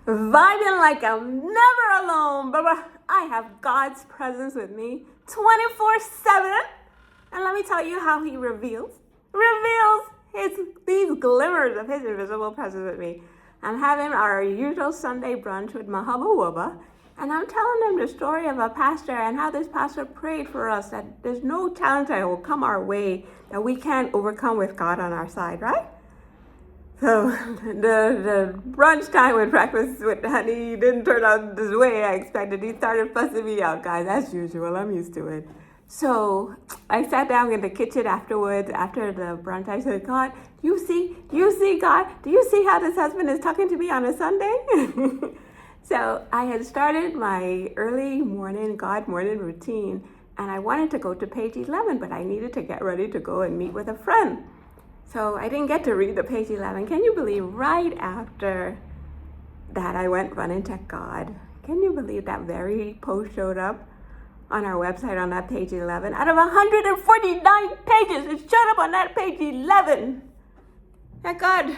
vibing like I'm never alone. But I have God's presence with me 24/7. And let me tell you how he reveals these glimmers of his invisible presence with me. I'm having our usual Sunday brunch with Mahaba Waba, and I'm telling them the story of a pastor and how this pastor prayed for us that there's no challenge that will come our way that we can't overcome with God on our side, right? So the brunch time with breakfast with honey didn't turn out the way I expected. He started fussing me out, guys, as usual. I'm used to it. So I sat down in the kitchen afterwards, after the brunch. I said, God, do you see, God? Do you see how this husband is talking to me on a Sunday? So I had started my early morning, God morning routine, and I wanted to go to page 11, but I needed to get ready to go and meet with a friend. So I didn't get to read the page 11. Can you believe right after that I went running to God? Can you believe that very post showed up on our website on that page 11? Out of 149 pages, it showed up on that page 11. That God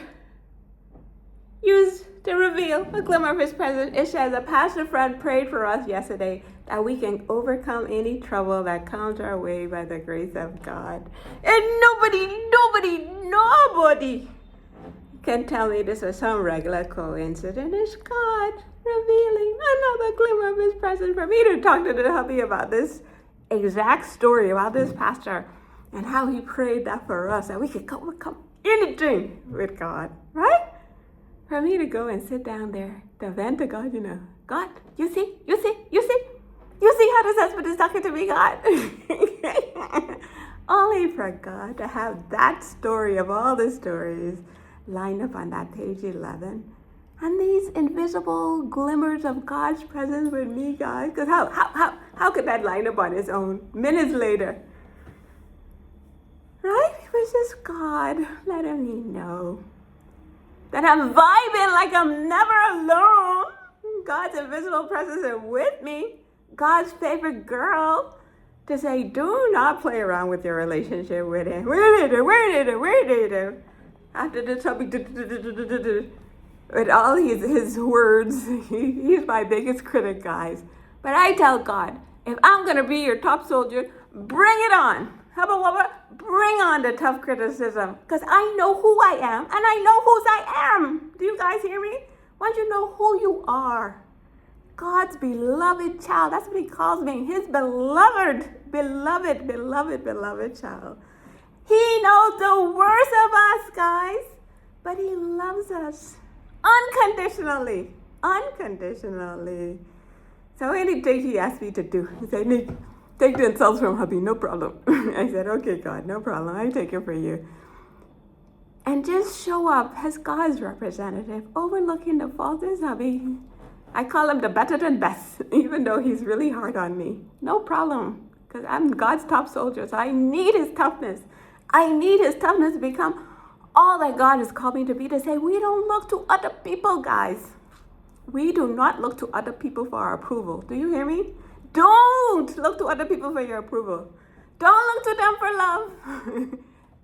used to reveal a glimmer of his presence. It says a pastor friend prayed for us yesterday that we can overcome any trouble that comes our way by the grace of God. And nobody can tell me this was some regular coincidence. It's God revealing another glimmer of his presence for me to talk to the hubby about this exact story about this pastor and how he prayed that for us, that we could overcome anything with God, right? For me to go and sit down there to vent to God, God, you see how this husband is talking to me, God? Only for God to have that story of all the stories lined up on that page 11. And these invisible glimmers of God's presence with me, guys. Because how could that line up on its own minutes later? Right? It was just God letting me know that I'm vibing like I'm never alone. God's invisible presence is with me. God's favorite girl to say, do not play around with your relationship with him. Where did it? After the topic, with all his words, he's my biggest critic, guys. But I tell God, if I'm going to be your top soldier, bring it on. Bring on the tough criticism, because I know who I am and I know whose I am. Do you guys hear me? Once you know who you are, God's beloved child, that's what he calls me, his beloved child. He knows the worst of us, guys, but he loves us unconditionally. So anything he asked me to do, he said, Nick, take the insults from hubby, no problem. I said, okay, God, no problem. I take it for you. And just show up as God's representative, overlooking the faults of hubby. I call him the better than best, even though he's really hard on me. No problem, because I'm God's top soldier, so I need his toughness. I need his toughness to become all that God has called me to be, to say we don't look to other people, guys. We do not look to other people for our approval. Do you hear me? Don't look to other people for your approval. Don't look to them for love.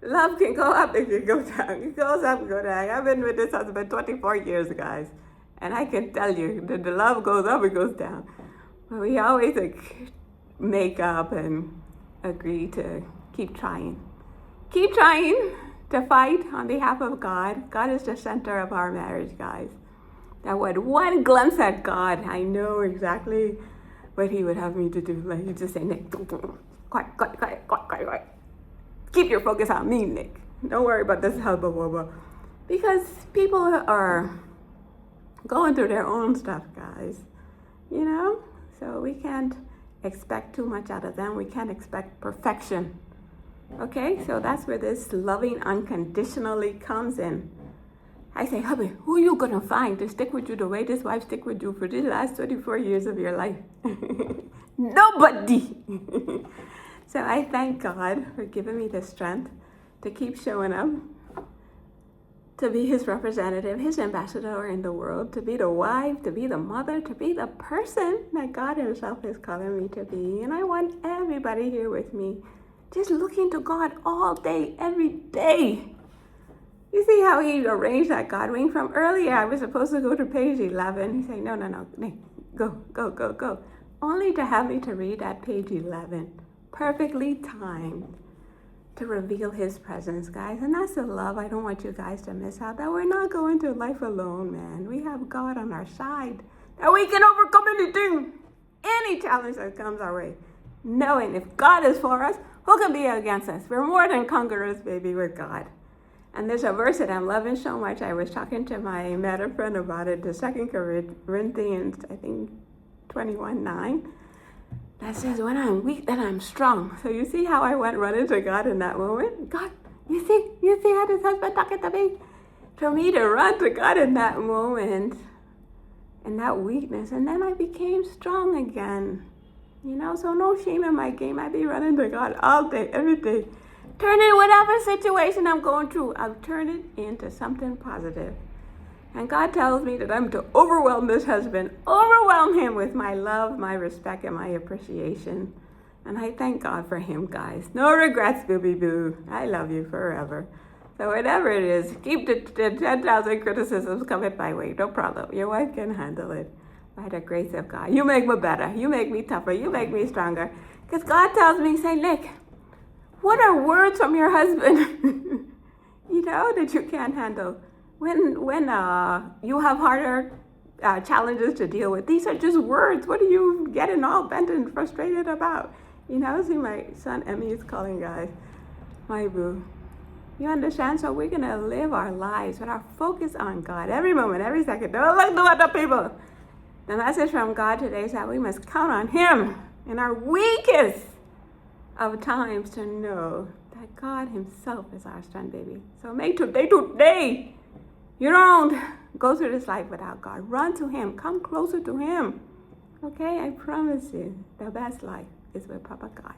Love can go up, it can go down. It goes up, go down. I've been with this husband 24 years, guys. And I can tell you that the love goes up, it goes down. But we always make up and agree to keep trying. Keep trying to fight on behalf of God. God is the center of our marriage, guys. That with one glimpse at God, I know exactly what he would have me to do. Like, he just say, Nick, quiet. Keep your focus on me, Nick. Don't worry about this hubba. Because people are going through their own stuff, guys. So we can't expect too much out of them. We can't expect perfection. Okay, so that's where this loving unconditionally comes in. I say, hubby, who are you going to find to stick with you the way this wife stick with you for the last 24 years of your life? Nobody. So I thank God for giving me the strength to keep showing up, to be his representative, his ambassador in the world, to be the wife, to be the mother, to be the person that God himself is calling me to be. And I want everybody here with me just looking to God all day, every day, You see how he arranged that, God? Wing from earlier, I was supposed to go to page 11. He said, no, Nick, go. Only to have me to read at page 11. Perfectly timed to reveal his presence, guys. And that's the love I don't want you guys to miss out, that we're not going through life alone, man. We have God on our side, that we can overcome anything, any challenge that comes our way. Knowing if God is for us, who can be against us? We're more than conquerors, baby, with God. And there's a verse that I'm loving so much. I was talking to my meta friend about it, the 2 Corinthians, I think 21:9. That says, when I'm weak, then I'm strong. So you see how I went running to God in that moment? God, you see how this husband talking to me? For me to run to God in that moment, in that weakness, and then I became strong again. So no shame in my game. I be running to God all day, every day. Turning whatever situation I'm going through, I'll turn it into something positive. And God tells me that I'm to overwhelm this husband, overwhelm him with my love, my respect, and my appreciation. And I thank God for him, guys. No regrets, boo-boo. I love you forever. So whatever it is, keep the 10,000 criticisms coming my way. No problem. Your wife can handle it by the grace of God. You make me better. You make me tougher. You make me stronger. Because God tells me, say, look, what are words from your husband, that you can't handle? When you have harder challenges to deal with, these are just words. What are you getting all bent and frustrated about? See, my son Emmy is calling, guys, my boo. You understand? So we're going to live our lives with our focus on God every moment, every second. Don't look to other people. The message from God today is that we must count on him in our weakest of times to know that God himself is our strength, baby. So make today. You don't go through this life without God. Run to him. Come closer to him. Okay? I promise you, the best life is with Papa God.